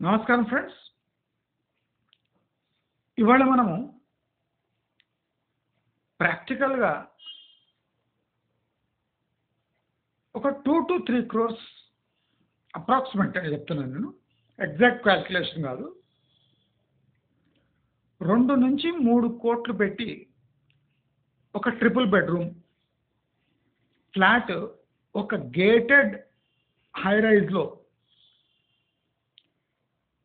నమస్కారం ఫ్రెండ్స్. ఇవాళ మనము ప్రాక్టికల్గా ఒక 2 to 3 crores అప్రాక్సిమేట్గా చెప్తున్నాను. నేను ఎగ్జాక్ట్ క్యాల్కులేషన్ కాదు. 2 నుంచి 3 కోట్లు పెట్టి ఒక ట్రిపుల్ బెడ్రూమ్ ఫ్లాట్ ఒక గేటెడ్ హై రైజ్లో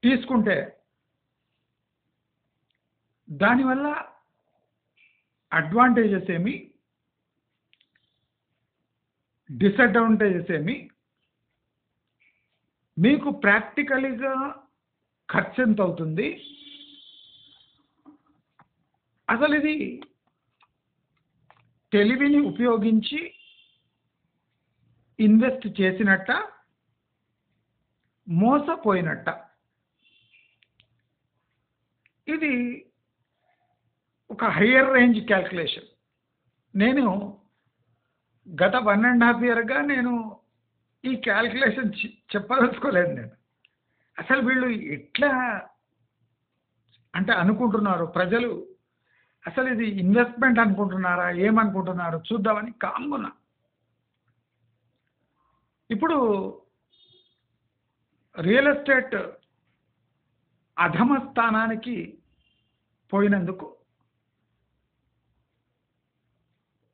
తీసుకుంటే దానివల్ల అడ్వాంటేజెస్ ఏమి, డిసడ్వాంటేజెస్ ఏమి, మీకు ప్రాక్టికల్గా ఖర్చు ఎంత అవుతుంది, అసలు ఇది తెలివిని ఉపయోగించి ఇన్వెస్ట్ చేసినట్ట, మోసపోయినట్ట, ఇది ఒక హయ్యర్ రేంజ్ క్యాల్కులేషన్. నేను గత 1.5 yearగా నేను ఈ క్యాల్కులేషన్ చెప్పదలుచుకోలేదు. నేను అసలు వీళ్ళు ఎట్లా అంటే అనుకుంటున్నారు, ప్రజలు అసలు ఇది ఇన్వెస్ట్మెంట్ అనుకుంటున్నారా, ఏమనుకుంటున్నారు చూద్దామని కామ్గున్నా. ఇప్పుడు రియల్ ఎస్టేట్ అధమ స్థానానికి పోయినందుకు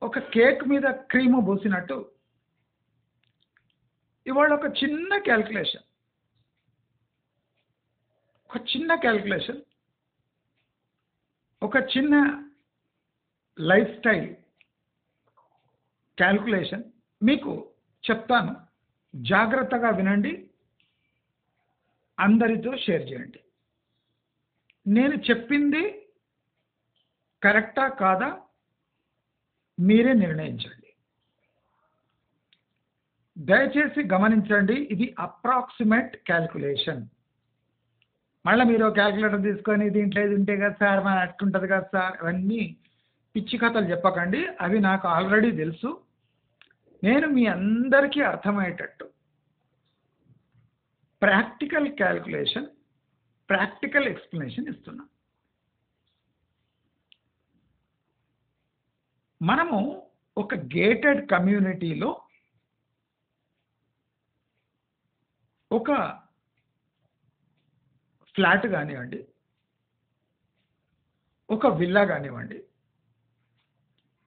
ఒక కేక్ మీద క్రీము పోసినట్టు ఇవాళ ఒక చిన్న క్యాల్కులేషన్ ఒక చిన్న లైఫ్ స్టైల్ క్యాల్కులేషన్ మీకు చెప్తాను. జాగ్రత్తగా వినండి, అందరితో షేర్ చేయండి. నేను చెప్పింది కరెక్టా కాదా మీరే నిర్ణయించండి. దయచేసి గమనించండి, ఇది అప్రాక్సిమేట్ క్యాల్కులేషన్. మళ్ళీ మీరు క్యాల్కులేటర్ తీసుకొని దీంట్లో ఇది ఉంటే కదా సార్, మన అట్టుంటుంది కదా సార్, అవన్నీ పిచ్చి కథలు చెప్పకండి. అవి నాకు ఆల్రెడీ తెలుసు. నేను మీ అందరికీ అర్థమయ్యేటట్టు ప్రాక్టికల్ క్యాల్కులేషన్, ప్రాక్టికల్ ఎక్స్ప్లెనేషన్ ఇస్తున్నా. మనము ఒక గేటెడ్ కమ్యూనిటీలో ఒక ఫ్లాట్ కానివ్వండి, ఒక విల్లా కానివ్వండి,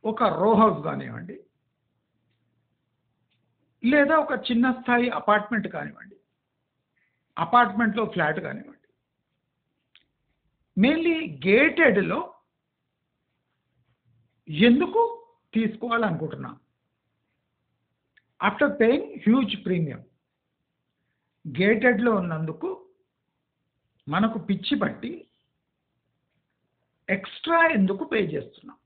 ఒక రో హౌస్ కానివ్వండి, లేదా ఒక చిన్న స్థాయి అపార్ట్మెంట్ కానివ్వండి, అపార్ట్మెంట్లో ఫ్లాట్ కానివ్వండి, మెయిన్లీ గేటెడ్లో ఎందుకు తీసుకోవాలనుకుంటున్నాం? ఆఫ్టర్ పేయింగ్ హ్యూజ్ ప్రీమియం, గేటెడ్లో ఉన్నందుకు మనకు పిచ్చి పట్టి ఎక్స్ట్రా ఎందుకు పే చేస్తున్నాం?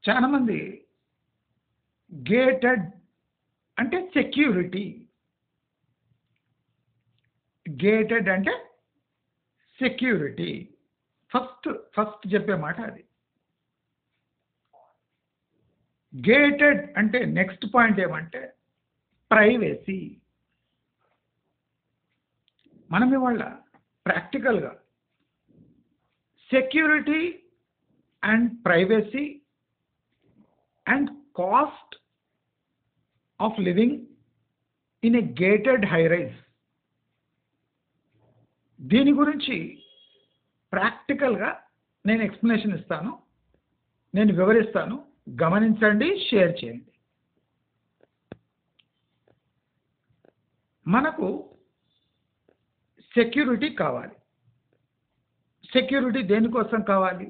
చాలామంది గేటెడ్ అంటే సెక్యూరిటీ, గేటెడ్ అంటే సెక్యూరిటీ. ఫస్ట్ చెప్పే మాట అది. గేటెడ్ అంటే నెక్స్ట్ పాయింట్ ఏమంటే ప్రైవసీ. మనం ఇవాళ ప్రాక్టికల్గా security and privacy and cost of living in a gated high rise, దీని గురించి ప్రాక్టికల్గా నేను ఎక్స్ప్లెనేషన్ ఇస్తాను, నేను వివరిస్తాను. గమనించండి, షేర్ చేయండి. మనకు సెక్యూరిటీ కావాలి. సెక్యూరిటీ దేనికోసం కావాలి?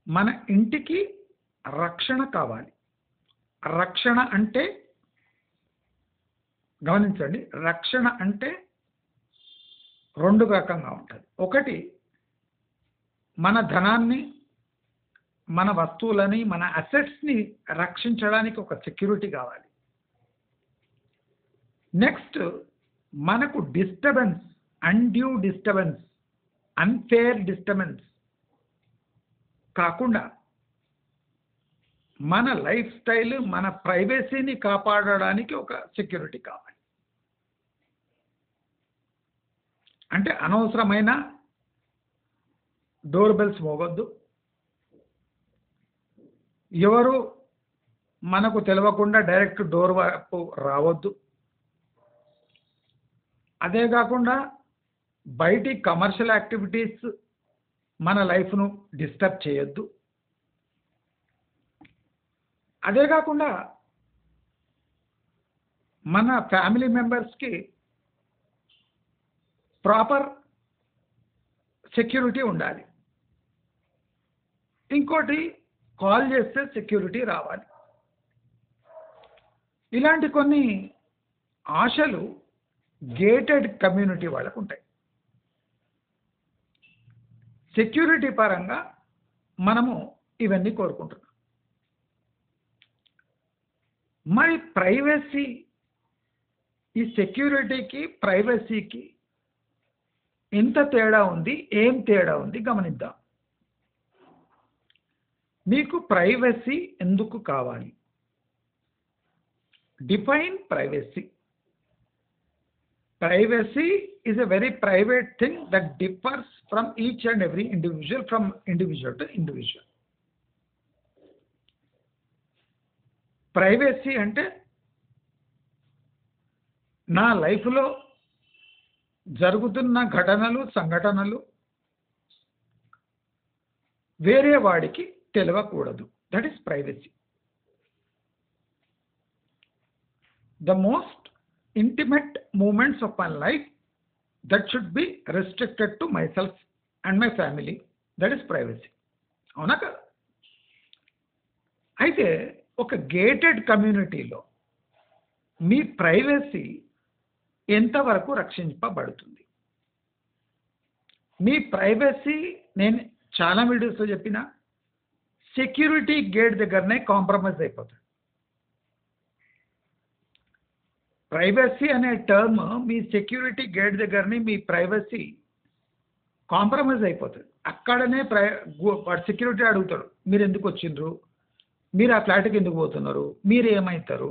మన ఇంటికి రక్షణ కావాలి. రక్షణ అంటే గమనించండి, రక్షణ అంటే 2 రకంగా ఉంటుంది. ఒకటి, మన ధనాన్ని, మన వస్తువులని, మన అసెట్స్ని రక్షించడానికి ఒక సెక్యూరిటీ కావాలి. నెక్స్ట్, మనకు disturbance, undue disturbance, unfair disturbance కాకుండా మన లైఫ్ స్టైల్, మన ప్రైవసీని కాపాడడానికి ఒక సెక్యూరిటీ కావాలి. అంటే అనవసరమైన డోర్ బెల్స్ మోగొద్దు. ఎవరు మనకు తెలియకుండా డైరెక్ట్ డోర్ వైపు రావద్దు. అదే కాకుండా బయటి కమర్షియల్ యాక్టివిటీస్ మన లైఫ్ను డిస్టర్బ్ చేయొద్దు. అదే కాకుండా మన ఫ్యామిలీ మెంబర్స్కి ప్రాపర్ సెక్యూరిటీ ఉండాలి. ఇంకోటి, కాల్ చేస్తే సెక్యూరిటీ రావాలి. ఇలాంటి కొన్ని ఆశలు గేటెడ్ కమ్యూనిటీ వాళ్ళకు ఉంటాయి. సెక్యూరిటీ పరంగా మనము ఇవన్నీ కోరుకుంటున్నాం. మరి ప్రైవసీ, ఈ సెక్యూరిటీకి ప్రైవసీకి ఎంత తేడా ఉంది, ఏం తేడా ఉంది గమనిద్దాం. మీకు ప్రైవసీ ఎందుకు కావాలి? Define privacy. Privacy is a very private thing that differs from each and every individual, from individual to individual. Privacy అంటే నా లైఫ్లో జరుగుతున్న ఘటనలు, సంఘటనలు వేరే వాడికి తెలియకూడదు. That is privacy. The most intimate moments of my life that should be restricted to myself and my family. That is privacy. అవునా కదా? అయితే ఒక గేటెడ్ కమ్యూనిటీలో మీ ప్రైవసీ ఎంతవరకు రక్షింపబడుతుంది? మీ ప్రైవసీ, నేను చాలా వీడియోస్లో చెప్పిన, సెక్యూరిటీ గేట్ దగ్గరనే కాంప్రమైజ్ అయిపోతుంది. ప్రైవసీ అనే టర్మ్ మీ సెక్యూరిటీ గేట్ దగ్గరనే మీ ప్రైవసీ కాంప్రమైజ్ అయిపోతుంది. అక్కడనే సెక్యూరిటీ అడుగుతాడు, మీరు ఎందుకు వచ్చిండ్రు, మీరు ఆ ఫ్లాట్కి ఎందుకు పోతున్నారు, మీరు ఏమవుతారు.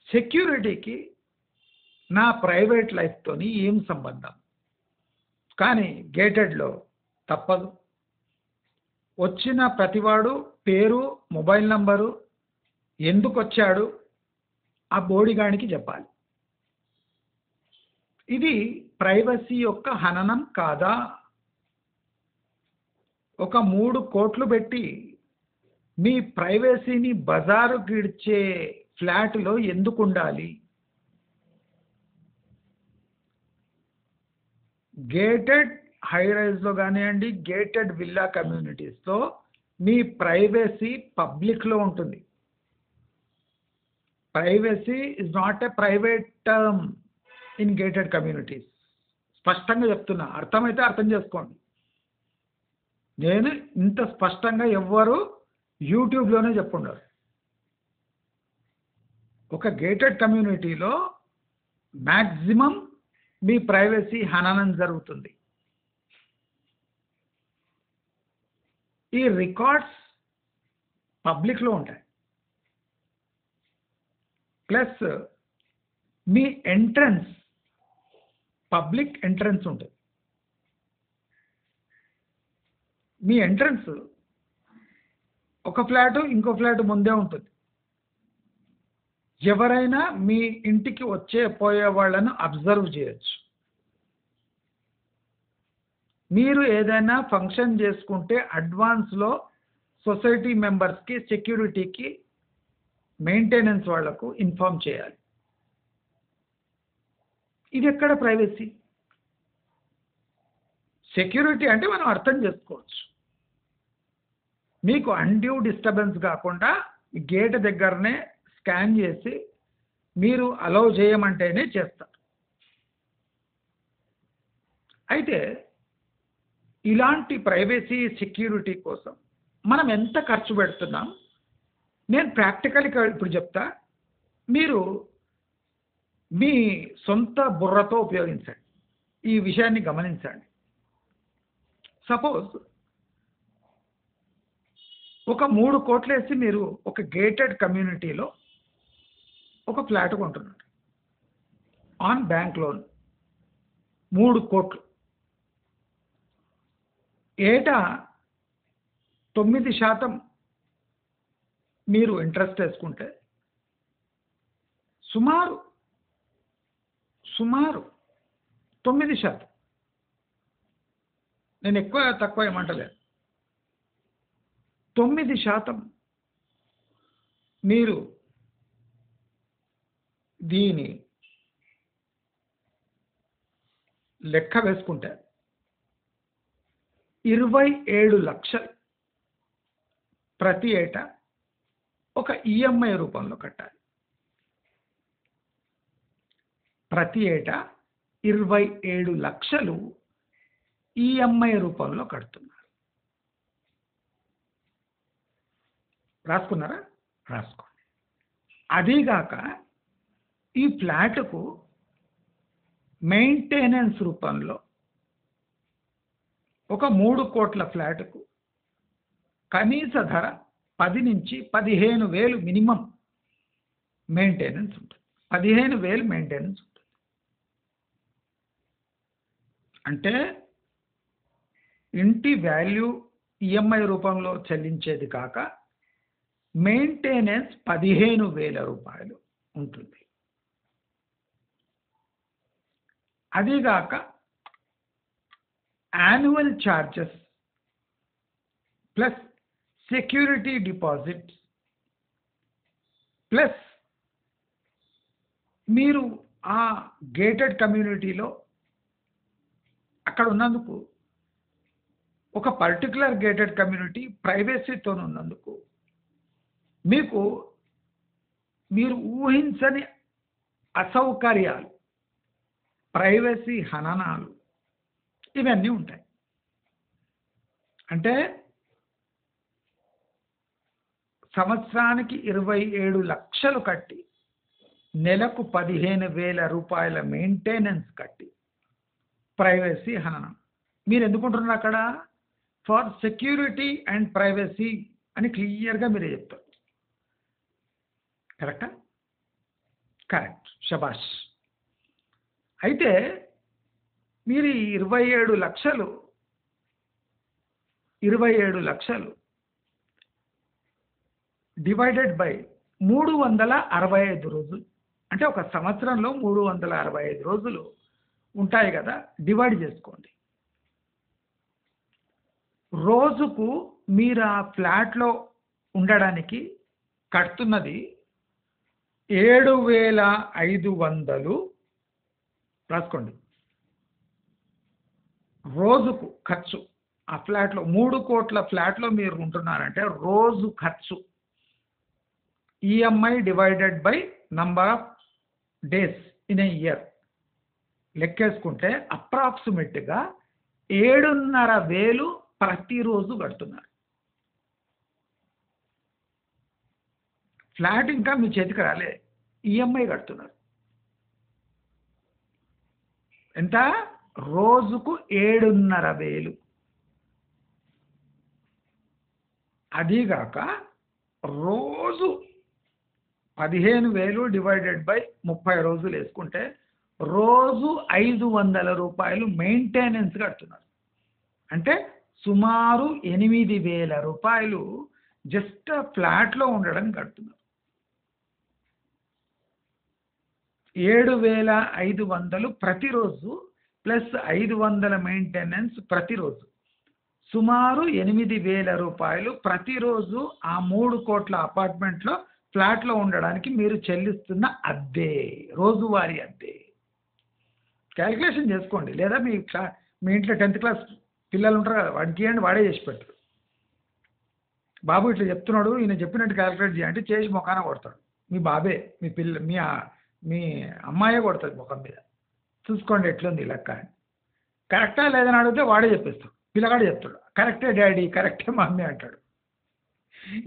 సెక్యూరిటీకి నా ప్రైవేట్ లైఫ్తోని ఏం సంబంధం? కానీ గేటెడ్లో తప్పదు. వచ్చిన ప్రతివాడు పేరు, మొబైల్ నంబరు, ఎందుకు వచ్చాడు ఆ బోడిగాడికి చెప్పాలి. ఇది ప్రైవసీ యొక్క హననం కాదా? ఒక 3 కోట్లు పెట్టి మీ ప్రైవసీని బజారు గిడ్చే ఫ్లాట్లో ఎందుకు ఉండాలి? గేటెడ్ హై రైజ్లో కానివ్వండి, గేటెడ్ విల్లా కమ్యూనిటీస్లో మీ ప్రైవసీ పబ్లిక్లో ఉంటుంది. Privacy is not a private term in gated communities. స్పష్టంగా చెప్తున్నా, అర్థమైతే అర్థం చేసుకోండి. నేను ఇంత స్పష్టంగా ఎవ్వరు యూట్యూబ్లోనే చెప్పుండరు. ఒక గేటెడ్ కమ్యూనిటీలో మ్యాక్సిమం మీ ప్రైవసీ హననం జరుగుతుంది. ఈ రికార్డ్స్ పబ్లిక్లో ఉంటాయి. ప్లస్ మీ ఎంట్రన్స్, పబ్లిక్ ఎంట్రన్స్ ఉంటుంది. మీ ఎంట్రన్స్ ఒక ఫ్లాటు ఇంకో ఫ్లాట్ ముందే ఉంటుంది. ఎవరైనా మీ ఇంటికి వచ్చే పోయే వాళ్ళను అబ్జర్వ్ చేయొచ్చు. మీరు ఏదైనా ఫంక్షన్ చేసుకుంటే అడ్వాన్స్లో సొసైటీ మెంబర్స్కి, సెక్యూరిటీకి, మెయింటెనెన్స్ వాళ్లకు ఇన్ఫార్మ్ చేయాలి. ఇది ఎక్కడ ప్రైవసీ? సెక్యూరిటీ అంటే మనం అర్థం చేసుకోవచ్చు. మీకు అన్డ్యూ డిస్టర్బెన్స్ కాకుండా గేట్ దగ్గరనే స్కాన్ చేసి మీరు అలౌ చేయమంటేనే చేస్తారు. అయితే ఇలాంటి ప్రైవసీ, సెక్యూరిటీ కోసం మనం ఎంత ఖర్చు పెడుతున్నాం? నేను ప్రాక్టికల్గా ఇప్పుడు చెప్తా, మీరు మీ సొంత బుర్రతో ఉపయోగించండి, ఈ విషయాన్ని గమనించండి. సపోజ్ ఒక 3 కోట్లేసి మీరు ఒక గేటెడ్ కమ్యూనిటీలో ఒక ఫ్లాట్ కొంటున్నారు ఆన్ బ్యాంక్ లోన్. 3 కోట్లు ఏటా 9% మీరు ఇంట్రెస్ట్ వేసుకుంటే సుమారు సుమారు 9%. నేను ఎక్కువ తక్కువ ఏమంటలేదు. 9% మీరు దీని లెక్క వేసుకుంటే 27 లక్షలు ప్రతి ఏటా ఒక ఈఎంఐ రూపంలో కట్టాలి. ప్రతి ఏటా 27 లక్షలు ఈఎంఐ రూపంలో కడుతున్నారు. రాసుకున్నారా? రాసుకోండి. అదీగాక ఈ ఫ్లాట్కు మెయింటెనెన్స్ రూపంలో ఒక 3 కోట్ల ఫ్లాట్కు కనీస ధర 10 నుంచి 15,000 మినిమం మెయింటెనెన్స్ ఉంటుంది. 15,000 మెయింటెనెన్స్ ఉంటుంది. అంటే ఇంటి వాల్యూ ఈఎంఐ రూపంలో చెల్లించేది కాక మెయింటెనెన్స్ 15,000 రూపాయలు ఉంటుంది. అదీగాక annual charges plus security deposit plus మీరు ఆ గేటెడ్ కమ్యూనిటీలో అక్కడ ఉన్నందుకు ఒక పర్టికులర్ గేటెడ్ కమ్యూనిటీ ప్రైవసీతో ఉన్నందుకు మీకు మీరు ఊహించని అసౌకర్యాలు, ప్రైవసీ హననాలు ఇవన్నీ ఉంటాయి. అంటే సంవత్సరానికి 27 లక్షలు కట్టి నెలకు 15,000 రూపాయల మెయింటెనెన్స్ కట్టి ప్రైవసీ హననం. మీరు ఎందుకుంటున్నారు అక్కడ? ఫర్ సెక్యూరిటీ అండ్ ప్రైవసీ అని క్లియర్గా మీరే చెప్తారు. కరెక్టా? కరెక్ట్, శబాష్. అయితే మీరు 27 లక్షలు డివైడెడ్ బై 365 రోజులు, అంటే ఒక సంవత్సరంలో 365 రోజులు ఉంటాయి కదా, డివైడ్ చేసుకోండి. రోజుకు మీరు ఆ ఫ్లాట్లో ఉండడానికి కడుతున్నది 7,500. రాసుకోండి. రోజుకు ఖర్చు ఆ ఫ్లాట్లో 3 కోట్ల ఫ్లాట్లో మీరు ఉంటున్నారంటే రోజు ఖర్చు EMI divided by number of days in a year లెక్కేసుకుంటే అప్రాక్సిమేట్గా 7,500 ప్రతిరోజు కడుతున్నారు. ఫ్లాట్ ఇంకా మీ చేతికి రాలే, ఈఎంఐ కడుతున్నారు. ఎంత? రోజుకు 7,500. అదీగాక రోజు 15,000 డివైడెడ్ బై 30 రోజులు వేసుకుంటే రోజు 500 రూపాయలు మెయింటెనెన్స్ కడుతున్నారు. అంటే సుమారు 8,000 రూపాయలు జస్ట్ ఫ్లాట్లో ఉండడానికి కడుతున్నారు. 7,500 ప్రతిరోజు ప్లస్ 500 మెయింటెనెన్స్ ప్రతిరోజు, సుమారు 8,000 రూపాయలు ప్రతిరోజు ఆ 3 కోట్ల అపార్ట్మెంట్లో ఫ్లాట్లో ఉండడానికి మీరు చెల్లిస్తున్న అద్దె, రోజువారీ అద్దె. క్యాలిక్యులేషన్ చేసుకోండి. లేదా మీ ఇంట్లో 10th క్లాస్ పిల్లలు ఉంటారు కదా, వాడికి ఇవ్వండి, వాడే చేసి పెట్టారు. బాబు ఇట్లా చెప్తున్నాడు, ఈయన చెప్పినట్టు క్యాలిక్యులేట్ చేయంటే చేసి ముఖాన కొడతాడు. మీ బాబే, మీ అమ్మాయే కొడుతుంది ముఖం మీద. చూసుకోండి ఎట్లుంది లెక్క అని. కరెక్టా లేదని అడిగితే వాడే చెప్పేస్తాడు, పిల్లగాడే చెప్తాడు కరెక్టే డాడీ, కరెక్టే మమ్మీ అంటాడు.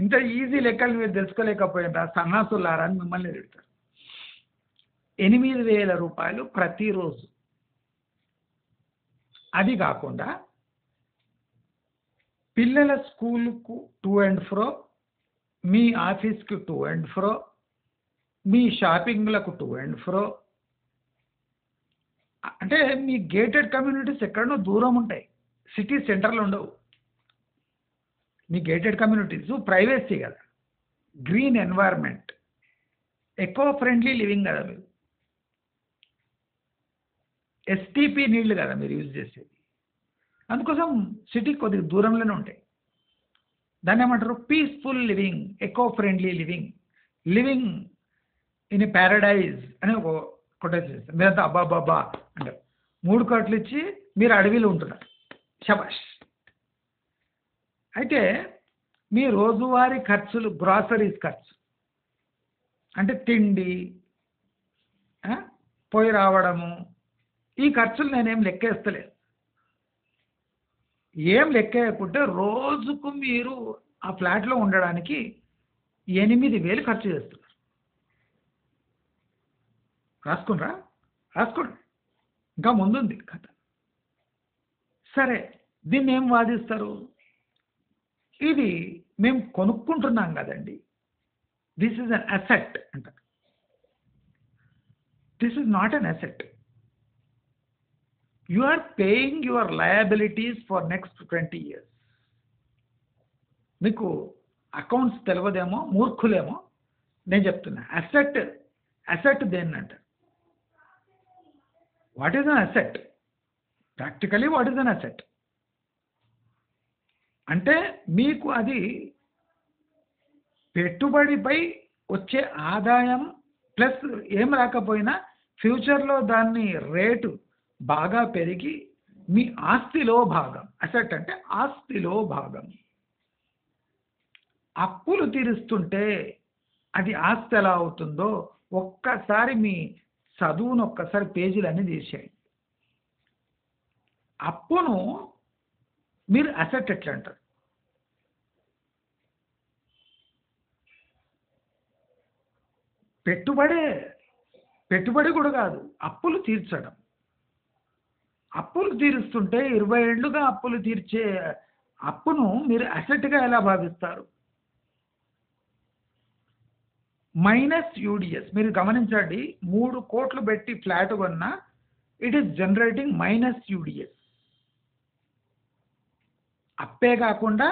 ఇంత ఈజీ లెక్కలు మీరు తెలుసుకోలేకపోయినా సన్నాసులారా అని మిమ్మల్ని తిడతారు. 8,000 రూపాయలు ప్రతిరోజు. అది కాకుండా పిల్లల స్కూల్కు టు అండ్ ఫ్రో, మీ ఆఫీస్కి టు అండ్ ఫ్రో, మీ షాపింగ్లకు టు అండ్ ఫ్రో. అంటే మీ గేటెడ్ కమ్యూనిటీస్ ఎక్కడనో దూరం ఉంటాయి, సిటీ సెంటర్లో ఉండవు. మీ గేటెడ్ కమ్యూనిటీస్ ప్రైవేసీ కదా, green environment, eco friendly living కదా మీరు. ఎస్టీపీ నీళ్లు కదా మీరు యూజ్ చేసేది. అందుకోసం సిటీ కొద్దిగా దూరంలోనే ఉంటాయి. దాన్ని ఏమంటారు? Peaceful living, eco friendly living, living in a Paradise అని ఒక కొటేషన్ చేస్తారు. మీరంతా అబ్బా అబ్బా అంటారు. 3 కోట్లు ఇచ్చి మీరు అడవిలో ఉంటున్నారు, శబాష్. అయితే మీ రోజువారీ ఖర్చులు, గ్రాసరీస్ ఖర్చు అంటే తిండి, పోయి రావడము, ఈ ఖర్చులు నేనేం లెక్కేస్తలేదు. ఏం లెక్కేయకుంటే రోజుకు మీరు ఆ ఫ్లాట్లో ఉండడానికి 8,000 ఖర్చు చేస్తున్నారు. రాసుకున్నారా? రాసుకోండి, ఇంకా ముందుంది కథ. సరే, దీన్ని ఏం వాదిస్తారు? ఇది మేము కొనుక్కుంటున్నాం కదండి, దిస్ ఈజ్ అన్ అసెట్ అంటారు. This is not an asset. You are paying your liabilities for next 20 years. మీకు అకౌంట్స్ తెలియదేమో, మూర్ఖులేమో, నేను చెప్తున్నా. అసెట్, అసెట్ దేన్ని అంటారు? What is an asset? Practically what is an asset అంటే మీకు అది పెట్టుబడిపై వచ్చే ఆదాయం ప్లస్ ఏం రాకపోయినా ఫ్యూచర్లో దాన్ని రేటు బాగా పెరిగి మీ ఆస్తిలో భాగం. అసెట్ అంటే ఆస్తిలో భాగం. అప్పులు తీరుస్తుంటే అది ఆస్తి ఎలా అవుతుందో ఒక్కసారి మీ చదువును ఒక్కసారి పేజీలన్నీ తీసేయండి. అప్పును మీరు అసెట్ ఎట్లా అంటారు? పెట్టుబడి కూడా కాదు, అప్పులు తీర్చడం. అప్పులు తీరుస్తుంటే 20 ఏళ్ళుగా అప్పులు తీర్చే అప్పును మీరు అసెట్గా ఎలా భావిస్తారు? Minus UDS. మీరు గమనించండి, 3 కోట్లు పెట్టి ఫ్లాట్ కొన్నా it is generating minus UDS. అప్పే కాకుండా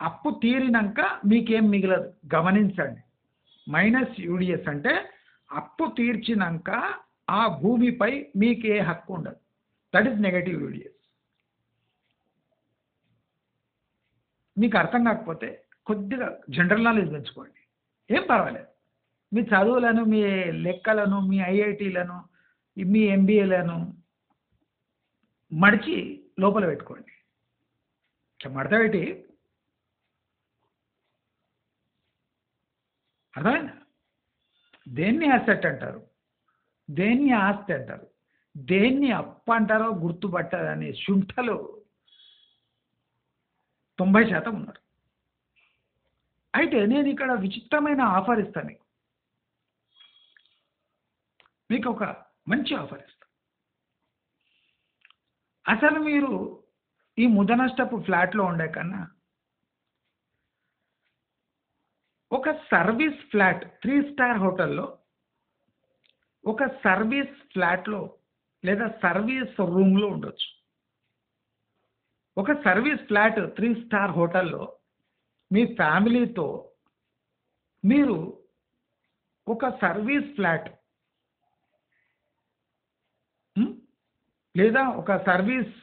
అప్పు తీరినాక మీకేం మిగలదు. గమనించండి, మైనస్ యూడిఎస్ అంటే అప్పు తీర్చినాక ఆ భూమిపై మీకే హక్కు ఉండదు. That is negative UDS. మీకు అర్థం కాకపోతే కొద్దిగా జనరల్ నాలెడ్జ్ పెంచుకోండి, ఏం పర్వాలేదు. మీ చదువులను, మీ లెక్కలను, మీ ఐఐటీలను, మీ ఎంబీఏలను మడిచి లోపల పెట్టుకోండి. మడత పెట్టి, అర్థమైందా? దేన్ని అసెట్ అంటారు, దేన్ని ఆస్తి అంటారు, దేన్ని అప్పు అంటారో గుర్తుపట్టాలని శుంఠలు 90% ఉన్నారు. అయితే నేను ఇక్కడ విచిత్రమైన ఆఫర్ ఇస్తాను మీకు ఒక మంచి ఆఫర్ ఇస్తాను. అసలు మీరు ఈ ముదనష్టపు ఫ్లాట్లో ఉండే కన్నా ఒక సర్వీస్ ఫ్లాట్ 3 స్టార్ హోటల్లో, ఒక సర్వీస్ ఫ్లాట్లో లేదా సర్వీస్ రూమ్లో ఉండొచ్చు. ఒక సర్వీస్ ఫ్లాట్ 3 స్టార్ హోటల్లో మీ ఫ్యామిలీతో మీరు ఒక సర్వీస్ ఫ్లాట్ లేదా ఒక సర్వీస్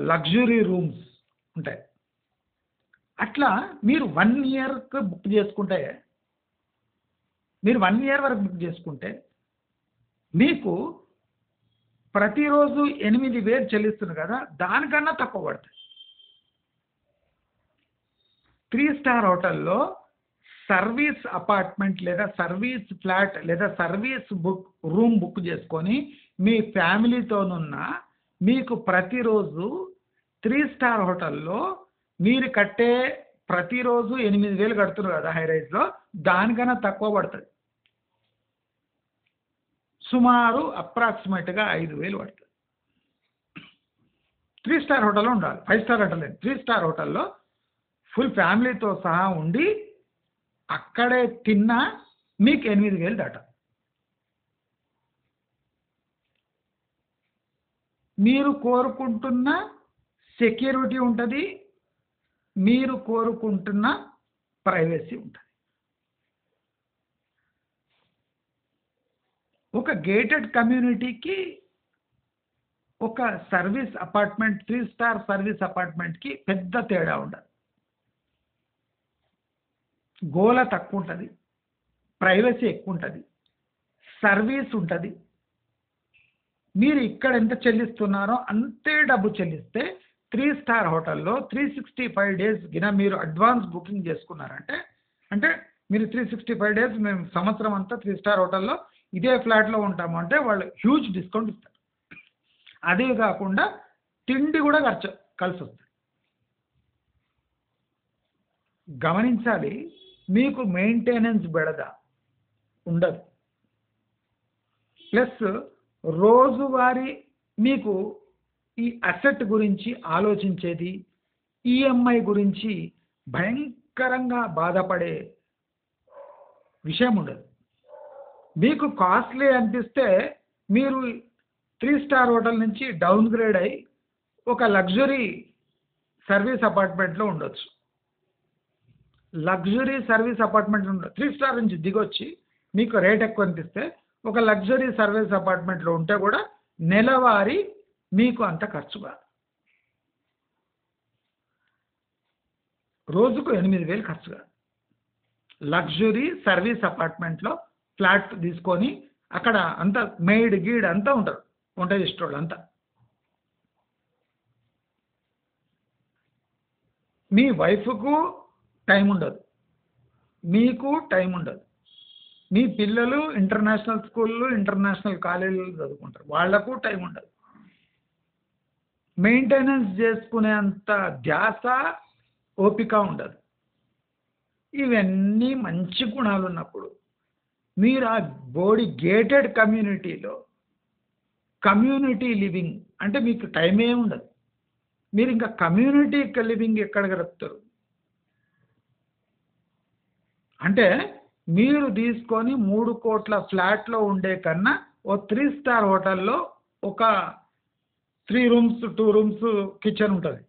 లగ్జరీ రూమ్స్ ఉంటాయి. అట్లా మీరు 1 ఇయర్కి బుక్ చేసుకుంటే, మీరు 1 ఇయర్ వరకు బుక్ చేసుకుంటే మీకు ప్రతిరోజు 8,000 చెల్లిస్తుంది కదా, దానికన్నా తక్కువ పడుతుంది. 3 స్టార్ హోటల్లో సర్వీస్ అపార్ట్మెంట్ లేదా సర్వీస్ ఫ్లాట్ లేదా సర్వీస్ రూమ్ బుక్ చేసుకొని మీ ఫ్యామిలీతోనున్న మీకు ప్రతిరోజు 3 స్టార్ హోటల్లో మీరు కట్టే ప్రతిరోజు 8,000 కడుతున్నారు కదా హైరైజ్లో, దానికన్నా తక్కువ పడుతుంది. సుమారు అప్రాక్సిమేట్గా 5,000 పడుతుంది. 3 స్టార్ హోటల్లో ఉండాలి, 5 స్టార్ హోటల్ లేదు, 3 స్టార్ హోటల్లో ఫుల్ ఫ్యామిలీతో సహా ఉండి అక్కడే తిన్నా మీకు 8,000 దాట. మీరు కోరుకుంటున్న సెక్యూరిటీ ఉంటుంది, మీరు కోరుకుంటున్న ప్రైవసీ ఉంటుంది. ఒక గేటెడ్ కమ్యూనిటీకి ఒక సర్వీస్ అపార్ట్మెంట్ 3 స్టార్ సర్వీస్ అపార్ట్మెంట్కి పెద్ద తేడా ఉండదు. గోల తక్కువ ఉంటుంది, ప్రైవసీ ఎక్కువ ఉంటుంది, సర్వీస్ ఉంటుంది. మీరు ఇక్కడ ఎంత చెల్లిస్తున్నారో అంతే డబ్బు చెల్లిస్తే 3 స్టార్ హోటల్లో 365 డేస్ గిన మీరు అడ్వాన్స్ బుకింగ్ చేసుకున్నారంటే, అంటే మీరు 365 డేస్ మేము సంవత్సరం అంతా 3 స్టార్ హోటల్లో ఇదే ఫ్లాట్లో ఉంటాము అంటే వాళ్ళు హ్యూజ్ డిస్కౌంట్ ఇస్తారు. అదే కాకుండా తిండి కూడా కలిసి వస్తుంది. గమనించాలి, మీకు మెయింటెనెన్స్ బెడద ఉండదు. ప్లస్ రోజువారీ మీకు ఈ అసెట్ గురించి ఆలోచించేది, ఈఎంఐ గురించి భయంకరంగా బాధపడే విషయం ఉండదు. మీకు కాస్ట్లీ అనిపిస్తే మీరు 3 స్టార్ హోటల్ నుంచి డౌన్ గ్రేడ్ అయి ఒక లగ్జరీ సర్వీస్ అపార్ట్మెంట్లో ఉండొచ్చు. లగ్జరీ సర్వీస్ అపార్ట్మెంట్ 3 స్టార్ నుంచి దిగొచ్చి మీకు రేట్ ఎక్కువ అనిపిస్తే ఒక లగ్జరీ సర్వీస్ అపార్ట్మెంట్లో ఉంటే కూడా నెలవారీ మీకు అంత ఖర్చు కాదు. రోజుకు 8,000 ఖర్చు కాదు. లగ్జరీ సర్వీస్ అపార్ట్మెంట్లో ఫ్లాట్ తీసుకొని అక్కడ అంతా మెయిడ్ గీడ్ అంతా ఉంటారు, వంట చేసేటోళ్ళు అంతా. మీ వైఫ్కు టైం ఉండదు, మీకు టైం ఉండదు. మీ పిల్లలు ఇంటర్నేషనల్ స్కూళ్ళు ఇంటర్నేషనల్ కాలేజీలు చదువుకుంటారు, వాళ్లకు టైం ఉండదు. మెయింటెనెన్స్ చేసుకునేంత ధ్యాస ఓపిక ఉండదు. ఇవన్నీ మంచి గుణాలు ఉన్నప్పుడు మీరు ఆ బోడి గేటెడ్ కమ్యూనిటీలో కమ్యూనిటీ లివింగ్ అంటే మీకు టైమే ఉండదు. మీరు ఇంకా కమ్యూనిటీ లివింగ్ ఎక్కడ గడుపుతారు? అంటే మీరు తీసుకొని 3 కోట్ల ఫ్లాట్లో ఉండే కన్నా ఓ 3 స్టార్ హోటల్లో ఒక 3 రూమ్స్ 2 రూమ్స్ కిచెన్ ఉంటుంది,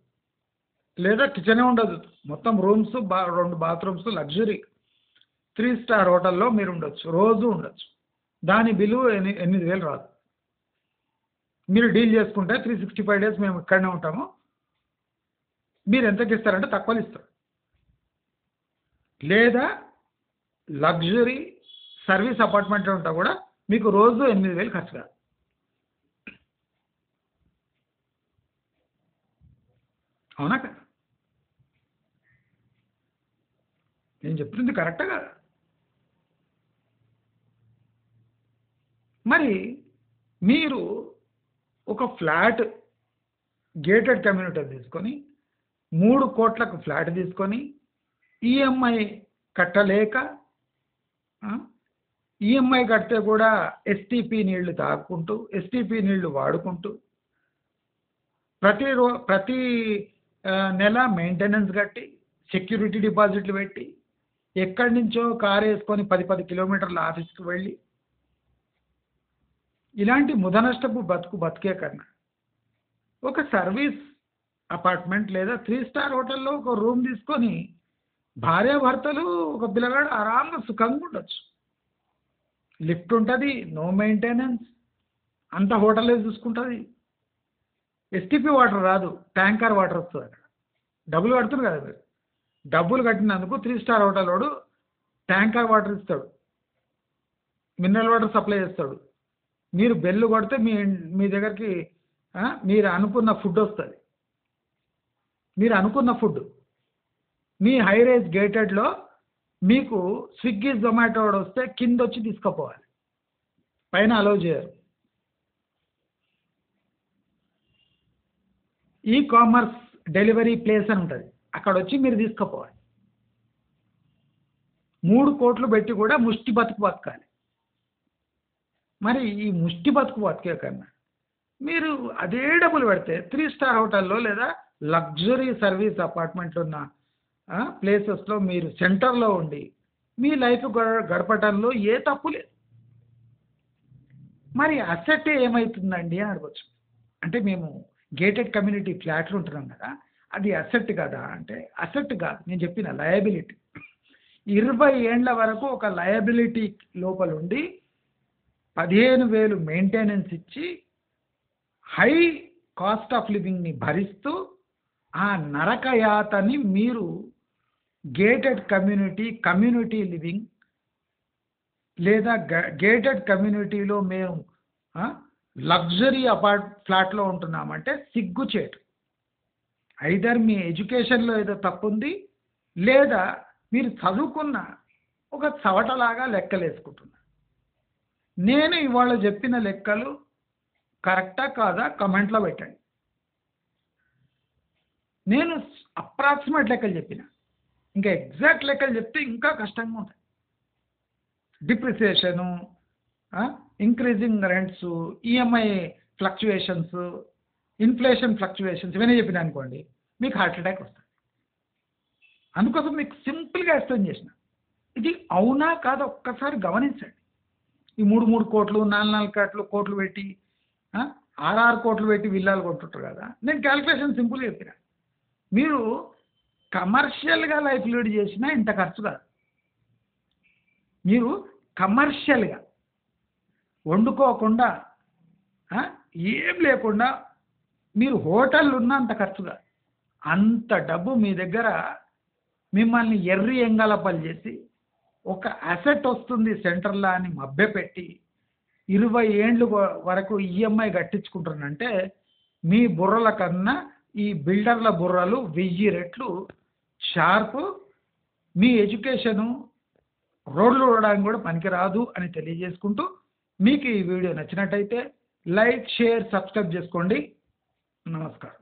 లేదా కిచెనే ఉండదు, మొత్తం రూమ్స్ 2 బాత్రూమ్స్ లగ్జరీ 3 స్టార్ హోటల్లో మీరు ఉండొచ్చు, రోజు ఉండొచ్చు. దాని బిల్లు 8,000 రాదు. మీరు డీల్ చేసుకుంటే 365 డేస్ మేము ఇక్కడనే ఉంటాము, మీరు ఎంతకి ఇస్తారంటే తక్కువలు ఇస్తారు. లేదా లగ్జరీ సర్వీస్ అపార్ట్మెంట్లో ఉంటా కూడా మీకు రోజు 8,000 ఖర్చు కాదు. అవునా కదా? నేను చెప్తుంది కరెక్టా కదా? మరి మీరు ఒక ఫ్లాట్ గేటెడ్ కమ్యూనిటీ తీసుకొని 3 కోట్లకు ఫ్లాట్ తీసుకొని ఈఎంఐ కట్టలేక, ఈఎంఐ కడితే కూడా ఎస్టీపీ నీళ్లు తాగుకుంటూ ఎస్టీపీ నీళ్లు వాడుకుంటూ ప్రతి నెల మెయింటెనెన్స్ కట్టి సెక్యూరిటీ డిపాజిట్లు పెట్టి ఎక్కడి నుంచో కారు వేసుకొని 10 కిలోమీటర్ల ఆఫీస్కి వెళ్ళి ఇలాంటి ముదనష్టపు బతికే కన్నా ఒక సర్వీస్ అపార్ట్మెంట్ లేదా 3 స్టార్ హోటల్లో ఒక రూమ్ తీసుకొని భార్యాభర్తలు ఒక పిల్లగాడు ఆరాంగా సుఖంగా ఉండొచ్చు. లిఫ్ట్ ఉంటుంది, నో మెయింటెనెన్స్, అంత హోటలే చూసుకుంటుంది. ఎస్టీపీ వాటర్ రాదు, ట్యాంకర్ వాటర్ వస్తుంది. అక్కడ డబ్బులు కడుతున్నారు కదా మీరు, డబ్బులు కట్టినందుకు 3 స్టార్ హోటల్ వాడు ట్యాంకర్ వాటర్ ఇస్తాడు, మినరల్ వాటర్ సప్లై చేస్తాడు. మీరు బెల్లు కొడితే మీ దగ్గరికి మీరు అనుకున్న ఫుడ్ వస్తుంది. మీరు అనుకున్న ఫుడ్ మీ హై రైజ్ గేటెడ్లో మీకు స్విగ్గీ జొమాటో వస్తే కింద వచ్చి తీసుకుపోవాలి, పైన అలౌ చేయరు. ఈ కామర్స్ డెలివరీ ప్లేస్ అని ఉంటుంది, అక్కడ వచ్చి మీరు తీసుకుపోవాలి. 3 కోట్లు పెట్టి కూడా ముష్టి బతుకు బతకాలి. మరి ఈ ముష్టి బతుకు బతికే కన్నా మీరు అదే డబ్బులు పెడితే 3 స్టార్ హోటల్లో లేదా లగ్జరీ సర్వీస్ అపార్ట్మెంట్లో ఉన్న ప్లేసెస్లో మీరు సెంటర్లో ఉండి మీ లైఫ్ గడపటంలో ఏ తప్పు లేదు. మరి అసెట్ ఏమైతుందండి అని అడగొచ్చు. అంటే మేము గేటెడ్ కమ్యూనిటీ ఫ్లాట్లు ఉంటున్నాం కదా, అది అసెట్ కదా అంటే అసెట్ కాదు, నేను చెప్పిన లయబిలిటీ. 20 ఏండ్ల వరకు ఒక లయబిలిటీ లోపల ఉండి 15,000 మెయింటెనెన్స్ ఇచ్చి హై కాస్ట్ ఆఫ్ లివింగ్ని భరిస్తూ ఆ నరకయాతని మీరు గేటెడ్ కమ్యూనిటీ లివింగ్ లేదా గేటెడ్ కమ్యూనిటీలో మేము లగ్జరీ ఫ్లాట్లో ఉంటున్నామంటే సిగ్గుచేటు. ఐదర్ మీ ఎడ్యుకేషన్లో ఏదో తప్పు ఉంది, లేదా మీరు చదువుకున్న ఒక చవటలాగా లెక్కలు వేసుకుంటున్నారు. నేను ఇవాళ చెప్పిన లెక్కలు కరెక్టా కాదా కమెంట్లో పెట్టండి. నేను అప్రాక్సిమేట్ లెక్కలు చెప్పిన, ఇంకా ఎగ్జాక్ట్ లెక్కలు చెప్తే ఇంకా కష్టంగా ఉంటుంది. Depreciation, increasing rents, EMI fluctuations, inflation fluctuations ఇవన్నీ చెప్పిన అనుకోండి, మీకు హార్ట్ అటాక్ వస్తుంది. అందుకోసం మీకు సింపుల్గా ఎక్స్ప్లెయిన్ చేసిన. ఇది అవునా కాదా ఒక్కసారి గమనించండి. ఈ 3 కోట్లు 4 కోట్లు పెట్టి 6 కోట్లు పెట్టి విల్లాలు కొంటుంటారు కదా, నేను క్యాల్కులేషన్ సింపుల్గా చెప్పిన. మీరు కమర్షియల్గా లైఫ్ లీడ్ చేసినా ఇంత ఖర్చు కాదు. మీరు కమర్షియల్గా వండుకోకుండా ఏం లేకుండా మీరు హోటల్ ఉన్నంత ఖర్చుగా అంత డబ్బు మీ దగ్గర మిమ్మల్ని ఎర్రి ఎంగలపలు చేసి ఒక అసెట్ వస్తుంది సెంటర్లో అని మభ్యపెట్టి 20 ఏండ్లు వరకు ఈఎంఐ కట్టించుకుంటారంటే మీ బుర్రల కన్నా ఈ బిల్డర్ల బుర్రలు 1000 రెట్లు షార్పు. మీ ఎడ్యుకేషను రోడ్లు ఊడడానికి కూడా పనికిరాదు అని తెలియజేసుకుంటూ, మీకు ఈ వీడియో నచ్చినట్టయితే లైక్, షేర్, సబ్స్క్రైబ్ చేసుకోండి. నమస్కారం.